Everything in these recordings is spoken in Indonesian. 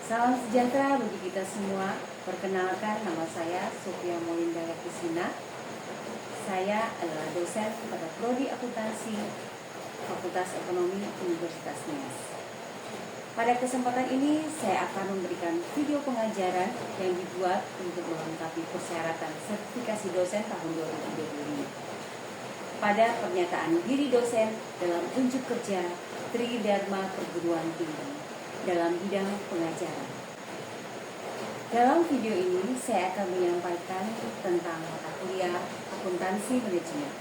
Salam sejahtera bagi kita semua. Perkenalkan, nama saya Sofia Molinda Yakisina. Saya adalah dosen pada Prodi Akuntansi Fakultas Ekonomi Universitas Nias. Pada kesempatan ini saya akan memberikan video pengajaran yang dibuat untuk melengkapi persyaratan sertifikasi dosen tahun 2025. Pada pernyataan diri dosen dalam unjuk kerja Tridharma Perguruan Tinggi dalam bidang pengajaran. Dalam video ini saya akan menyampaikan tentang mata kuliah akuntansi manajemen.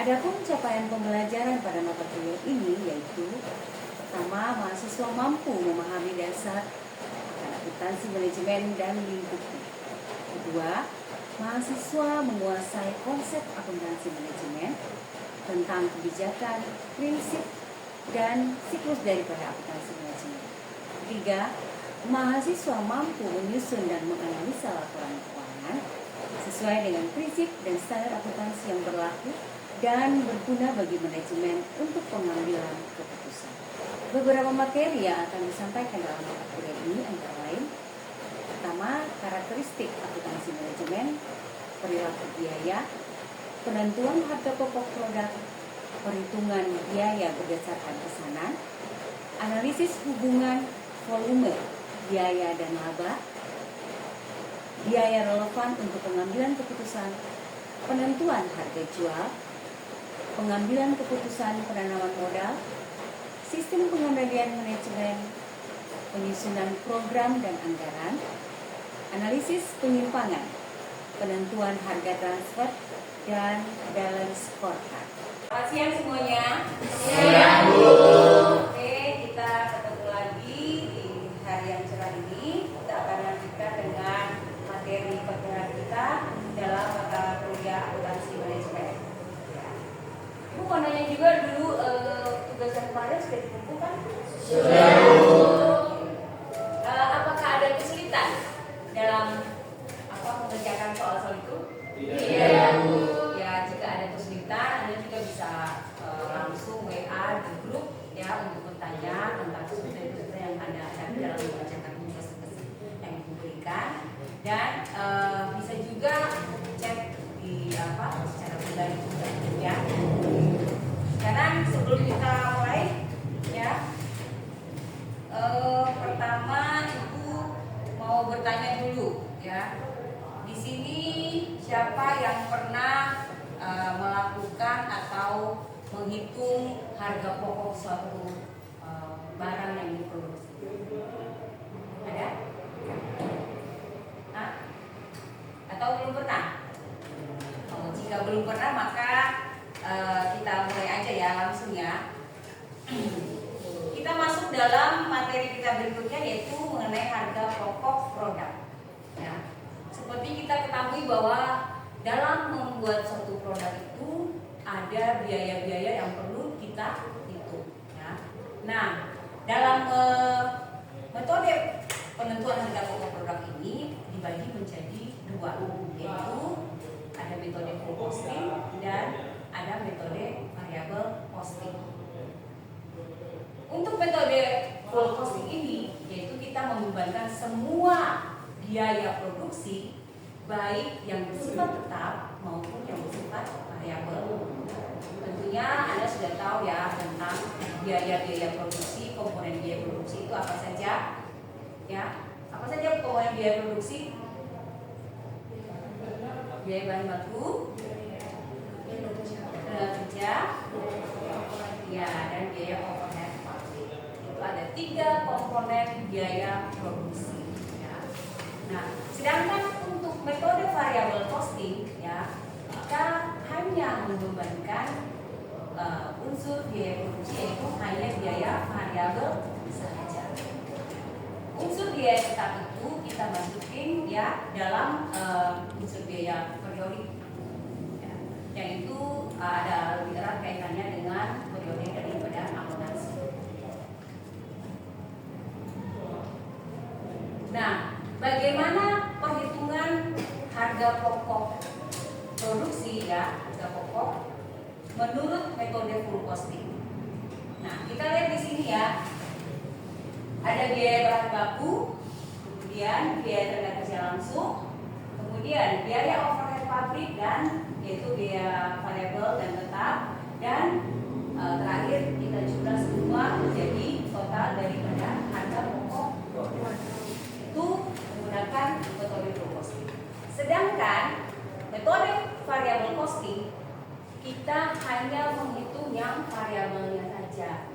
Adapun capaian pembelajaran pada mata kuliah ini yaitu: pertama, mahasiswa mampu memahami dasar akan akuntansi manajemen dan lingkupnya. Kedua, mahasiswa menguasai konsep akuntansi manajemen tentang kebijakan, prinsip, dan siklus daripada akuntansi manajemen. Ketiga, mahasiswa mampu menyusun dan menganalisa laporan keuangan sesuai dengan prinsip dan standar akuntansi yang berlaku dan berguna bagi manajemen untuk pengambilan keputusan. Beberapa materi yang akan disampaikan dalam mata kuliah ini antara lain: pertama, karakteristik akuntansi manajemen, perilaku biaya, penentuan harga pokok produk, perhitungan biaya berdasarkan pesanan, analisis hubungan volume biaya dan laba, biaya relevan untuk pengambilan keputusan, penentuan harga jual, pengambilan keputusan penanaman modal, sistem pengendalian manajemen, penyusunan program dan anggaran, analisis penyimpangan, penentuan harga transfer, dan balance scorecard. Selamat siang semuanya. Siang, Bu. Oke, kita ketemu lagi di hari yang cerah ini. Kita akan lanjutkan dengan materi pelajaran kita dalam mata kuliah akuntansi manajemen. Ibu mau nanya juga dulu, tugasan kemarin sudah dikumpulkan? Sudah, Bu. Apakah ada kesulitan dalam mengerjakan soal-soal itu? Tidak, Bu. Ya, jika ada kesulitan, Anda juga bisa langsung WA di grup ya untuk bertanya tentang kesulitan-kesulitan yang Anda hadapi dalam mengerjakan tugas-tugas yang diberikan, dan bisa juga cek di secara pribadi ya. Sekarang sebelum kita mulai ya, pertama Ibu mau bertanya dulu ya. Di sini siapa yang pernah melakukan atau menghitung harga pokok suatu barang yang diproduksi? Ada? Hah? Atau belum pernah? Jika belum pernah maka kita mulai aja ya, langsung ya. Kita masuk dalam materi kita berikutnya, yaitu mengenai harga pokok produk ya. Seperti kita ketahui bahwa dalam membuat suatu produk itu ada biaya-biaya yang perlu kita hitung ya. Nah, dalam metode penentuan harga pokok produk ini dibagi menjadi dua, yaitu ada metode full costing dan ada metode variable costing. Untuk metode full costing ini, yaitu kita membebankan semua biaya produksi, baik yang bersifat tetap maupun yang bersifat variabel. Tentunya Anda sudah tahu ya tentang biaya-biaya produksi, komponen biaya produksi itu apa saja? Ya, apa saja komponen biaya produksi? Biaya bahan baku, tenaga kerja, ya, dan biaya overhead. Itu ada 3 komponen biaya produksi. Nah, sedangkan untuk metode variable costing ya, kita hanya membebankan unsur biaya produksi, yaitu hanya biaya variabel saja. Unsur biaya tetap itu kita masukin ya dalam unsur biaya periodik ya, yang itu ada lebih erat kaitannya dengan periode daripada akuntansi. Nah, bagaimana perhitungan harga pokok produksi ya, harga pokok menurut metode full costing? Nah, kita lihat di sini ya. ada biaya bahan baku, kemudian biaya tenaga kerja langsung, kemudian biaya overhead pabrik dan yaitu biaya variabel dan tetap, dan terakhir kita jumlah semua menjadi total daripada harga pokok itu menggunakan metode full costing. Sedangkan metode variable costing kita hanya menghitung yang variabelnya saja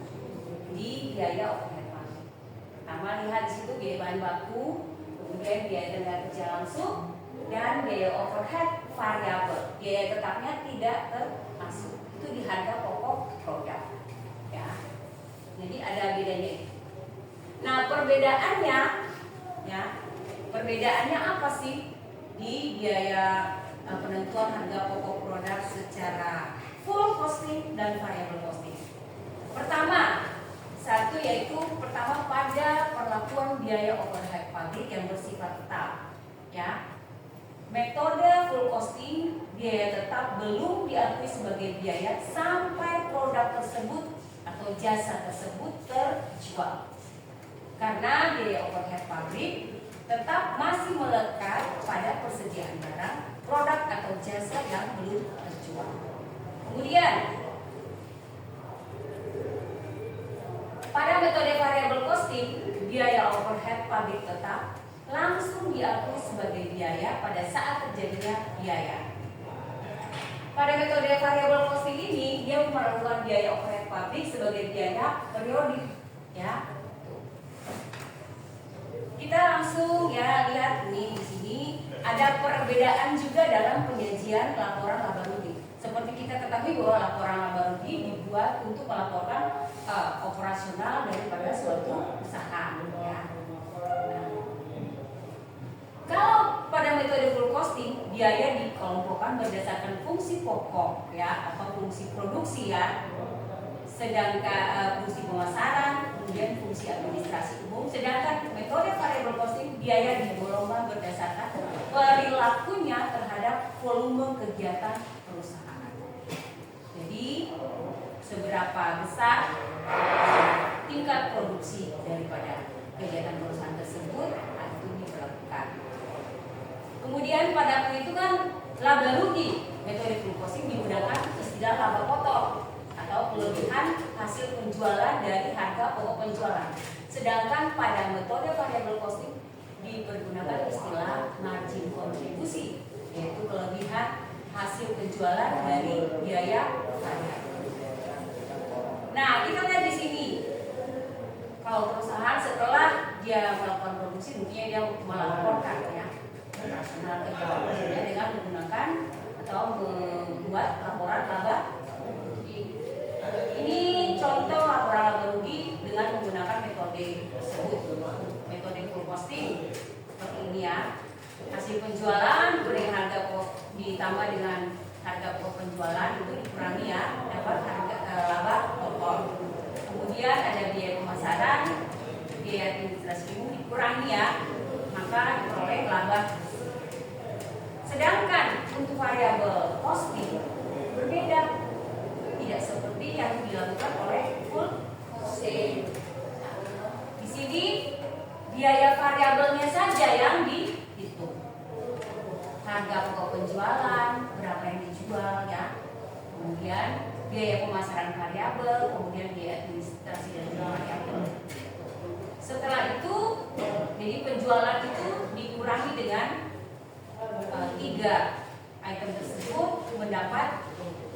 di biaya overhead pabrik. Pertama lihat di situ biaya bahan baku, kemudian biaya tenaga kerja langsung, dan biaya overhead variabel. Biaya tetapnya tidak termasuk. Itu di harga pokok produk. Ya. Jadi ada bedanya itu. Nah, perbedaannya apa sih di biaya penentuan harga pokok produk secara full costing dan variable costing? Pertama, yaitu pada perlakuan biaya overhead pabrik yang bersifat tetap. Ya. Metode full costing, biaya tetap belum diakui sebagai biaya sampai produk tersebut atau jasa tersebut terjual. Karena biaya overhead pabrik tetap masih melekat pada persediaan barang, produk atau jasa yang belum terjual. Kemudian pada metode variable costing, biaya overhead pabrik tetap langsung diakui sebagai biaya pada saat terjadinya biaya. Pada metode variable costing ini, dia melakukan biaya overhead pabrik sebagai biaya periodik. Ya, kita langsung ya lihat nih di sini ada perbedaan juga dalam penyajian laporan laba rugi. Seperti kita ketahui bahwa laporan laba rugi dibuat untuk melaporkan operasional daripada suatu usaha. Ya. Nah, kalau pada metode full costing, biaya dikelompokkan berdasarkan fungsi pokok ya atau fungsi produksi ya. Sedangkan fungsi pemasaran, kemudian fungsi administrasi umum. Sedangkan metode variable costing, biaya digolongkan berdasarkan perilakunya terhadap volume kegiatan perusahaan. Jadi seberapa besar tingkat produksi daripada kegiatan perusahaan tersebut itu diberlakukan. Kemudian pada perhitungan laba rugi, metode full costing digunakan istilah laba kotor atau kelebihan hasil penjualan dari harga pokok penjualan. Sedangkan pada metode variable costing dipergunakan istilah margin kontribusi, yaitu kelebihan hasil penjualan dari biaya variabel. Nah, kita lihat di sini. Kalau perusahaan setelah dia melakukan produksi, mungkin dia melaporkan ya operasional kegiatannya dengan menggunakan atau membuat laporan laba rugi. Ini contoh laporan laba rugi dengan menggunakan metode tersebut, metode full costing seperti ini ya. Hasil penjualan beri harga ditambah dengan harga penjualan itu dikurangi ya, dapat harga laba total. Kemudian ada biaya pemasaran, biaya administrasi umum dikurangi ya, maka diperoleh laba. Sedangkan untuk variabel costing berbeda, tidak seperti yang dilakukan oleh full costing. Di sini biaya variabelnya saja yang dihitung. Harga pokok penjualan, berapa yang dijual ya. Kemudian biaya pemasaran variabel, kemudian biaya administrasi dan jual variabel. Setelah itu, jadi penjualan itu dikurangi dengan 3 item tersebut mendapat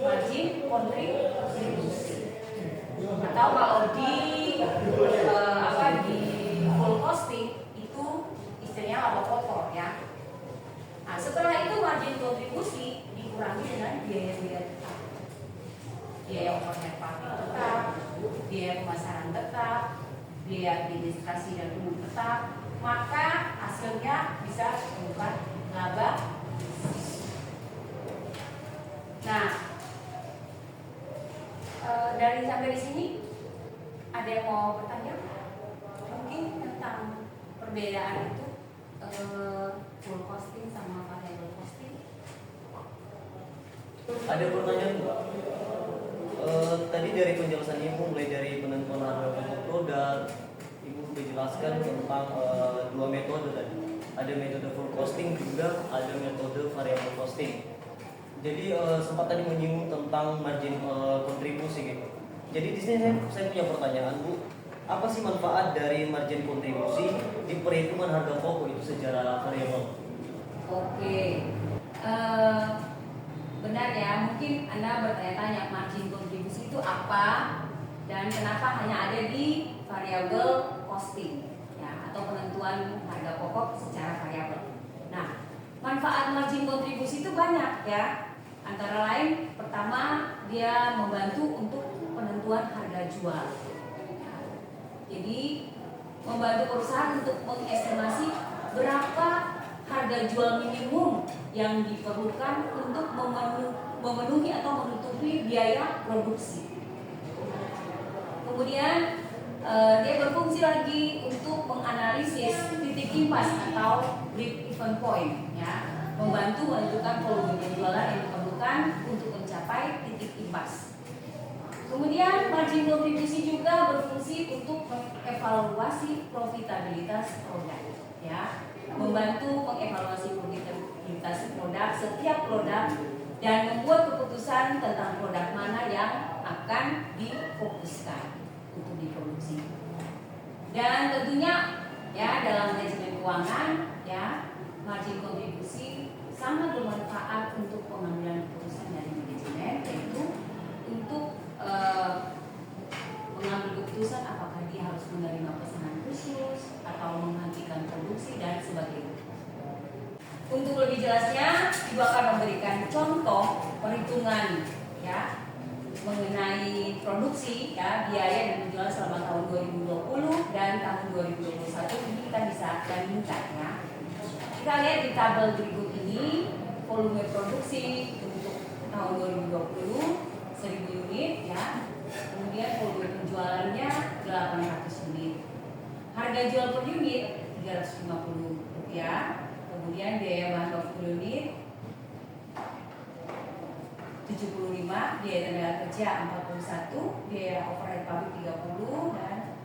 margin kontribusi. Atau kalau di full costing itu istilahnya laba kotor ya. Nah, setelah itu margin kontribusi dikurangi dengan biaya-biaya tetap. Biaya overhead pabrik tetap, biaya pemasaran tetap, biaya administrasi dan umum tetap, maka hasilnya bisa menemukan laba. Nah, dari sampai di sini ada yang mau bertanya? Mungkin tentang perbedaan itu full costing sama variable costing. Ada pertanyaan Mbak? Tadi dari penjelasan Ibu mulai dari penentuan harga pokok produk, Ibu sudah menjelaskan tentang dua metode tadi. Ada metode full costing juga ada metode variable costing. Jadi sempat tadi menyinggung tentang margin kontribusi gitu. Jadi di sini saya punya pertanyaan Bu, apa sih manfaat dari margin kontribusi di perhitungan harga pokok itu secara variabel? Oke, benar ya. Mungkin Anda bertanya-tanya margin kontribusi itu apa dan kenapa hanya ada di variable costing, ya, atau penentuan harga pokok secara variabel. Nah, manfaat margin kontribusi itu banyak ya. Antara lain, pertama dia membantu untuk penentuan harga jual. Ya. Jadi membantu perusahaan untuk mengestimasi berapa harga jual minimum yang diperlukan untuk memenuhi atau menutupi biaya produksi. Kemudian dia berfungsi lagi untuk menganalisis titik impas atau break even point, ya, membantu menentukan volume penjualan yang diperlukan untuk mencapai titik impas. Kemudian margin kontribusi juga berfungsi untuk mengevaluasi profitabilitas produk, ya, membantu mengevaluasi profitabilitas produk setiap produk dan membuat keputusan tentang produk mana yang akan difokuskan untuk diproduksi. Dan tentunya ya dalam manajemen keuangan ya margin kontribusi sangat bermanfaat untuk pengambilan keputusan dari manajemen, yaitu untuk mengambil keputusan apakah dia harus menerima pesanan khusus atau menghentikan produksi dan sebagainya. Untuk lebih jelasnya, Ibu akan memberikan contoh perhitungan ya mengenai produksi ya biaya dan penjualan selama tahun 2020 dan tahun 2021. Ini kita bisa bandingkan ya. Kita lihat di tabel berikut ini volume produksi untuk tahun 2020 1000 unit ya. Kemudian volume penjualannya 800 unit. Harga jual per unit 350 rupiah. Kemudian biaya bahan baku per unit 75, biaya tenaga kerja 41, biaya overhead pabrik 30 dan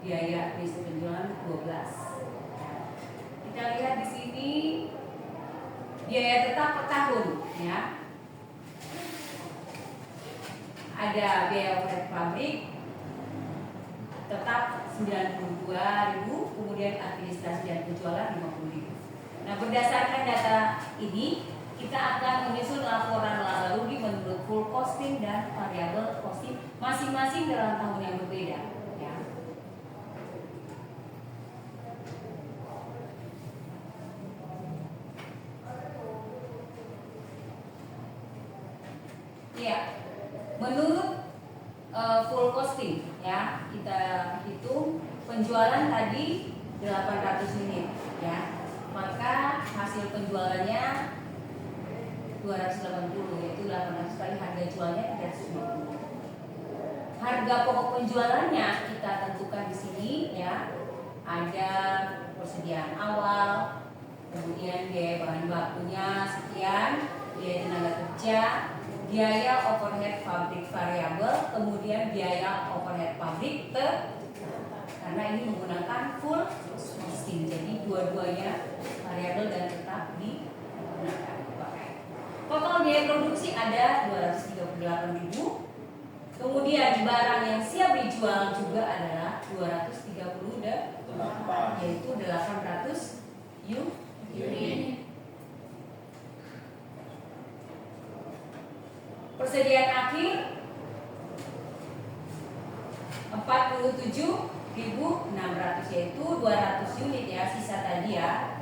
biaya administrasi penjualan 12. Kita lihat di sini biaya tetap per tahun ya. Ada biaya overhead pabrik tetap 92.000, kemudian administrasi dan penjualan 50.000. Nah, berdasarkan data ini kita akan menyusun laporan laba rugi menurut full costing dan variable costing masing-masing dalam tahun yang berbeda ya. Iya, menurut full costing ya, kita hitung penjualan tadi 800 unit ya, maka hasil penjualannya 280, yaitu 800 kali harga jualnya 350. Harga pokok penjualannya kita tentukan di sini ya, ada persediaan awal, kemudian biaya bahan bakunya sekian, biaya tenaga kerja, biaya overhead pabrik variabel, kemudian biaya overhead pabrik karena ini menggunakan full costing, jadi dua-duanya variabel dan tetap digunakan. Total biaya produksi ada 238.000. Kemudian barang yang siap dijual juga adalah 238, yaitu 800 unit. Persediaan akhir 47.600, yaitu 200 unit ya, sisa tadi ya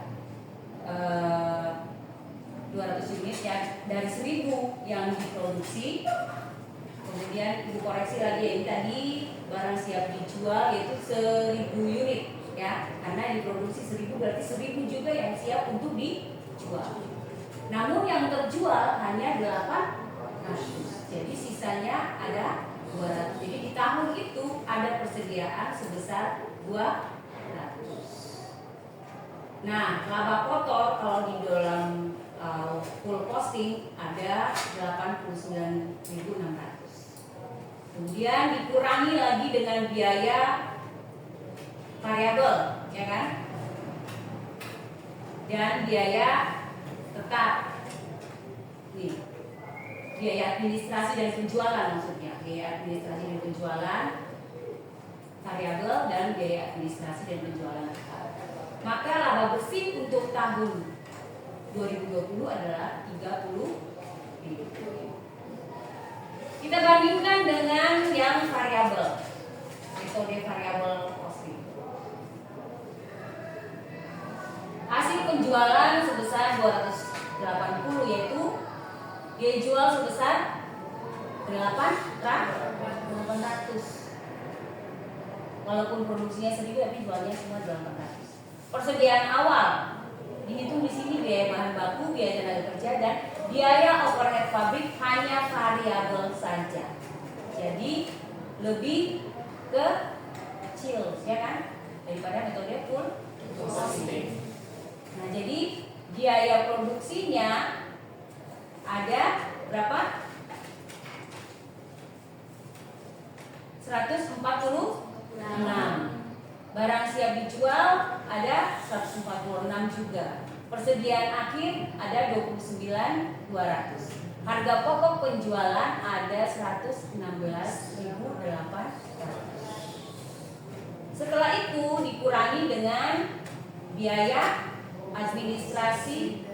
200 unit ya dari 1000 yang diproduksi. Kemudian Ibu koreksi lagi ya, ini tadi barang siap dijual yaitu 1000 unit ya, karena diproduksi 1000 berarti 1000 juga yang siap untuk dijual. Namun yang terjual hanya 800, jadi sisanya ada 200. Jadi di tahun itu ada persediaan sebesar 200. Nah, laba kotor kalau di dalam full costing ada 89.600. Kemudian dikurangi lagi dengan biaya variabel, ya kan? Dan biaya tetap. Nih, biaya administrasi dan penjualan maksudnya. Biaya administrasi dan penjualan variabel dan biaya administrasi dan penjualan tetap. Maka laba bersih untuk tahun 2020 adalah 30.000. Kita bandingkan dengan yang variabel, metode variabel costing. Hasil penjualan sebesar 280, yaitu dia jual sebesar 800. Walaupun produksinya sedikit tapi jualnya semua 800. Persediaan awal dihitung di sini biaya bahan baku, biaya tenaga kerja, dan biaya overhead pabrik hanya variabel saja. Jadi lebih kecil, ya kan, daripada metode full costing. Nah, jadi biaya produksinya ada berapa? 146. Barang siap dijual ada 146 juga. Persediaan akhir ada 29.200. Harga pokok penjualan ada 116.800. Setelah itu dikurangi dengan biaya administrasi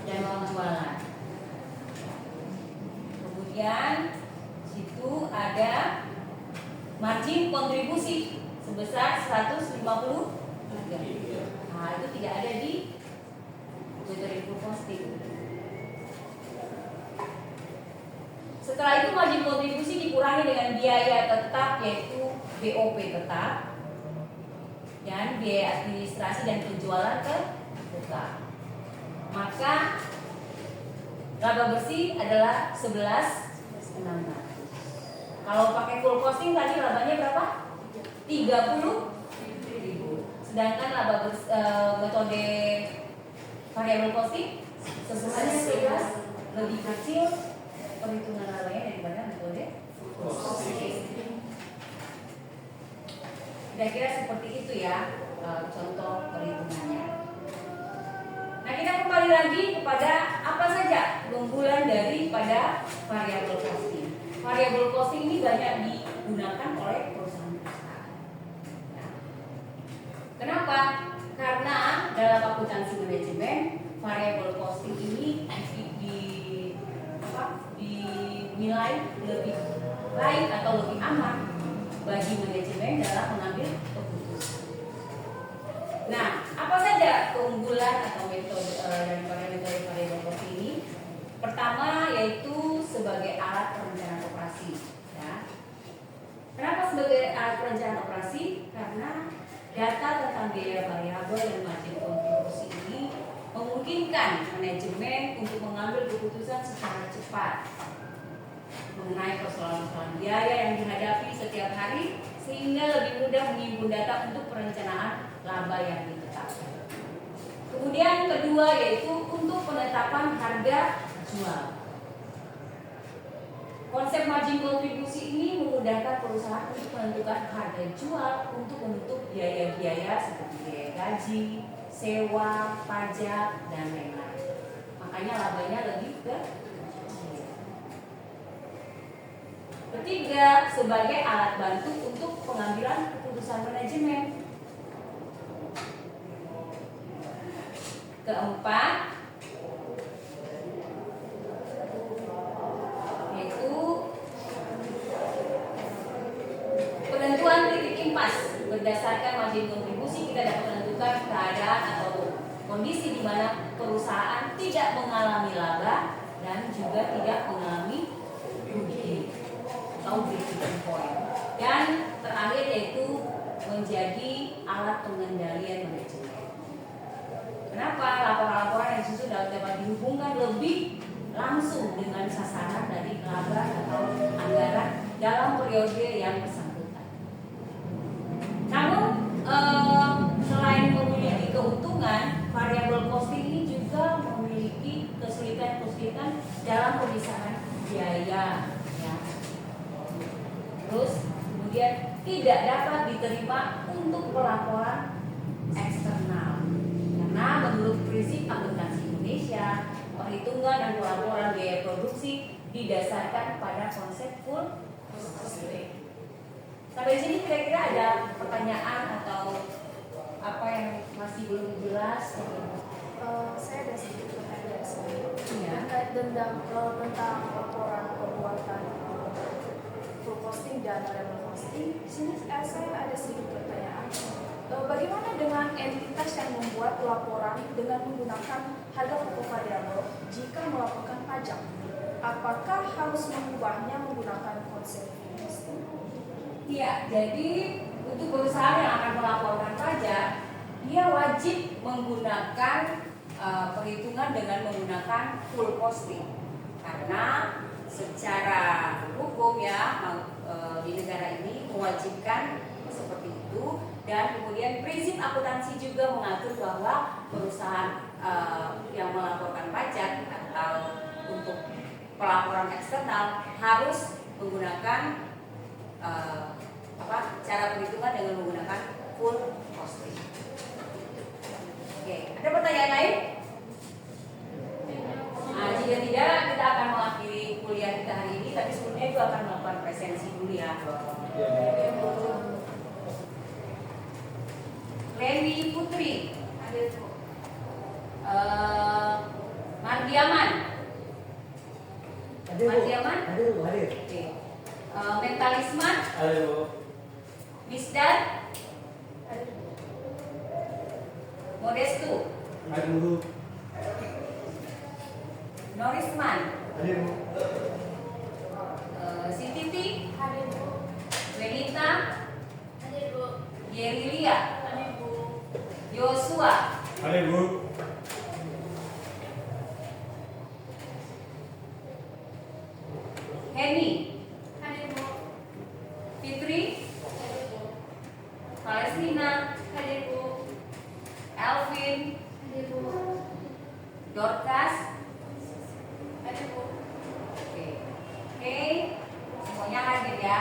dan penjualan. Kemudian situ ada margin kontribusi sebesar 153. Nah, itu tidak ada di metode full costing. Setelah itu margin kontribusi dikurangi dengan biaya tetap, yaitu BOP tetap, dan biaya administrasi dan penjualan tetap. Maka laba bersih adalah 11.600. Kalau pakai full costing tadi labanya berapa? 30.000. Sedangkan laba metode variable costing sebesarnya 11, lebih kecil perhitungan labanya daripada metode full costing. Kira-kira seperti itu ya contoh perhitungannya. Nah, kita kembali lagi kepada apa saja keunggulan daripada variable costing. Variable costing ini banyak digunakan oleh perusahaan-perusahaan. Nah, kenapa? Karena dalam akuntansi manajemen variable costing ini dinilai lebih baik atau lebih aman bagi manajemen dalam mengambil keputusan. Nah, apa saja keunggulan atau metode daripada metode variable costing ini? Pertama yaitu sebagai alat perencanaan operasi. Ya. Kenapa sebagai alat perencanaan operasi? Karena data tentang biaya variabel dan margin kontribusi ini memungkinkan manajemen untuk mengambil keputusan secara cepat mengenai persoalan-persoalan biaya yang dihadapi setiap hari, sehingga lebih mudah menghimpun data untuk perencanaan laba yang ditetapkan. Kemudian kedua yaitu untuk penetapan harga jual. Konsep margin kontribusi ini memudahkan perusahaan untuk menentukan harga jual untuk menutup biaya-biaya seperti biaya gaji, sewa, pajak, dan lain-lain. Makanya labanya lebih kecil. Ketiga, sebagai alat bantu untuk pengambilan keputusan manajemen. Keempat, yaitu penentuan titik impas. Berdasarkan margin kontribusi kita dapat menentukan keadaan atau kondisi di mana perusahaan tidak mengalami laba dan juga tidak mengalami rugi atau break-even point. Dan terakhir yaitu menjadi alat pengendalian manajemen. Kenapa? Laporan-laporan yang disusun dapat dihubungkan lebih langsung dengan sasaran dari laba atau anggaran dalam periode yang bersangkutan. Namun selain memiliki keuntungan, variable costing ini juga memiliki kesulitan-kesulitan dalam pemisahan biaya. Ya. Terus kemudian tidak dapat diterima untuk pelaporan eksternal. Karena menurut prinsip akuntansi Indonesia, perhitungan dan pelaporan biaya produksi didasarkan pada konsep full costing. Sampai di sini kira-kira ada pertanyaan atau apa yang masih belum jelas? Saya ada sedikit pertanyaan Iya. terkait tentang laporan perbuatan full costing dan variable costing. Di sini saya ada sedikit pertanyaan. Bagaimana dengan entitas yang membuat laporan dengan menggunakan harga pokok variabel jika melaporkan pajak? Apakah harus mengubahnya menggunakan konsep full costing? Iya, jadi untuk perusahaan yang akan melaporkan pajak, dia wajib menggunakan perhitungan dengan menggunakan full costing. Karena secara hukum ya di negara ini mewajibkan seperti itu, dan kemudian prinsip akuntansi juga mengatur bahwa perusahaan yang melaporkan pajak atau untuk pelaporan eksternal harus menggunakan cara perhitungan dengan menggunakan full costing. Oke, ada pertanyaan lain? Nah, jika tidak, kita akan mengakhiri kuliah kita hari ini. Tapi sebelumnya itu akan melakukan presensi dulu ya. Lewi Putri, Mardiaman. Mardiaman? Hadir. Oke. Mentalisman, Halo. Misdan, Modestu, Hadir Bu. Norisman, Hadir Bu. Sititi, Hadir Bu. Benita, Hadir Bu. Yerilia, Hadir Bu. Yosua, Hadir Bu. Heni, Hadir Bu. Fitri, Hadir Bu. Palestina, Hadir Bu. Elvin, Hadir Bu. Dorcas. Hadir Bu. Oke, semuanya hadir ya.